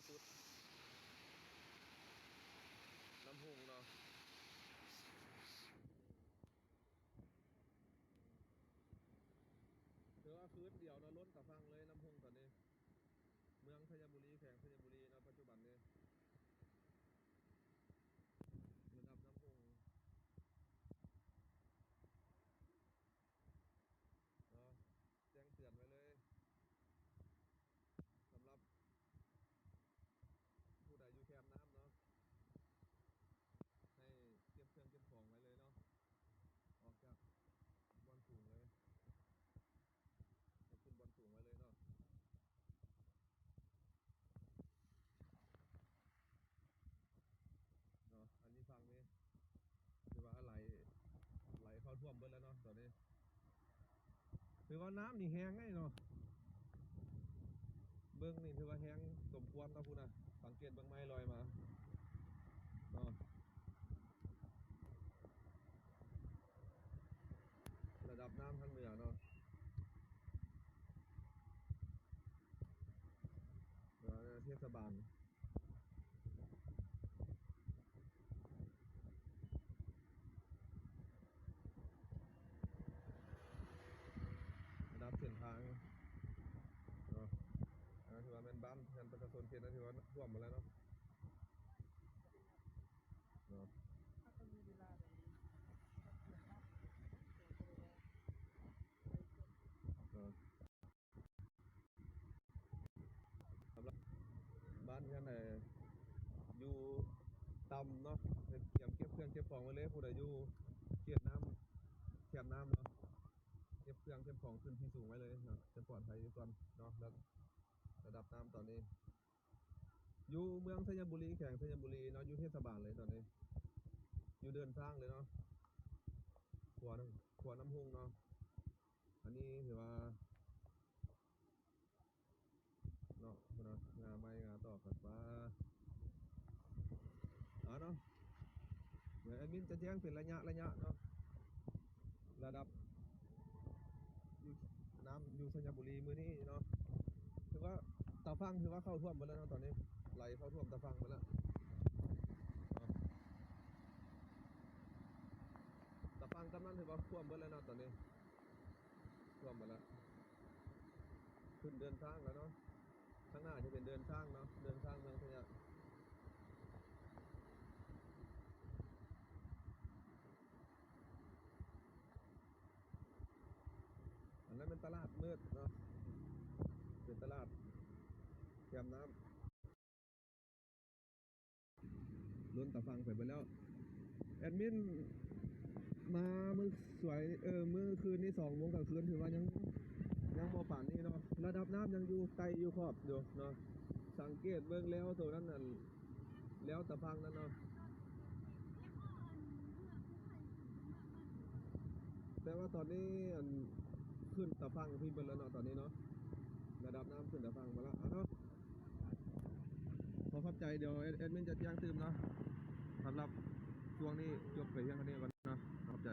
สุดลำพุงเนาะถือว่าคืนเดียวเนาะล้นตะฟังเลยลำพุงตอนนี้เมืองธัญบุรีแขวงธัญบุรีเนาะปัจจุบันนี้ระดับน้ำพุงเนาะแจ้งเตือนไว้เลยสำหรับผู้ใดอยู่แคมป์น้ำเนาะให้เก็บเครื่องเก็บของไว้เลยเนาะออกจากบอนสูงเลยให้ขึ้นบอนสูงไว้เลยเนาะเนาะอันนี้ฟังนี้คือว่าไหลเข้าท่วมเบิดแล้วเนาะตอนนี้คือว่าน้ำนี่แห้งไงเนาะเบิ้งนี่ถือว่าแห้งสมควรเนาะพูดนะสังเกตเบิ้งไม้ลอยมาเนาะระดับน้ำทางเหนือเนาะเทศบาลระดับเส้นทางเนาะถือว่าเป็นบ้านงานประชาชนเขตนะถือว่าท่วมหมดแล้วเนาะเนาะสำหรับบ้านกันอยู่ต่ำเนาะเตรียมเก็บเครื่องเก็บของไว้เลยผู้ใดอยู่เขตน้ำแคมน้ำเนาะเก็บเครื่องเก็บของขึ้นที่สูงไว้เลยเนาะจะปลอดภัยก่อนเนาะแล้วระดับน้ำตอนนี้อยู่เมืองธัญบุรีแขวงธัญบุรีเนาะอยู่เทศบาลเลยตอนนี้อยู่เดินทางเลยเนาะขวน้ำพุงเนาะอันนี้ถือว่าเนาะงาไม้งาต่อขัดฟ้าเนาะเดี๋ยวแอดมินจะแจ้งเป็นระยะเนาะระดับอยู่น้ำอยู่ธัญบุรีมือนี้เนาะถือว่าตาฟังถือว่าเข้าท่วมไปแล้วเนาะตอนนี้ไหลเข้าท่วมตาฟังไปแล้วตาฟังกำลังถือว่าท่วมไปแล้วเนาะตอนนี้ท่วมไปแล้วขึ้นเดินทางแล้วเนาะข้างหน้าจะเป็นเดินทางเนาะเดินทางเมืองธัญอันนั้นเป็นตลาดมืดเนาะเป็นตลาดแคมน้ำล้นตะฟังไปแล้วแอดมินมามือสวยมือคืนนี้2 โมงกลางคืนถือว่ายังบ่ป่านนี้เนาะระดับน้ำยังอยู่ไกลอยู่ขอบอยู่เนาะสังเกตเบิ่งแล้วตัวนั้นน่ะแล้วตะฟังนั้นเนาะแต่ว่าตอนนี้ขึ้นตะฟังพี่เบิ่งแล้วเนาะตอนนี้เนาะระดับน้ำขึ้นตะฟังมาแล้วเนาะขอขอบใจเดี๋ยวแอดมินจะแจ้งเติมเนาะสำหรับช่วงนี้จบไปเพียงเท่านี้ก่อนนะขอบใจ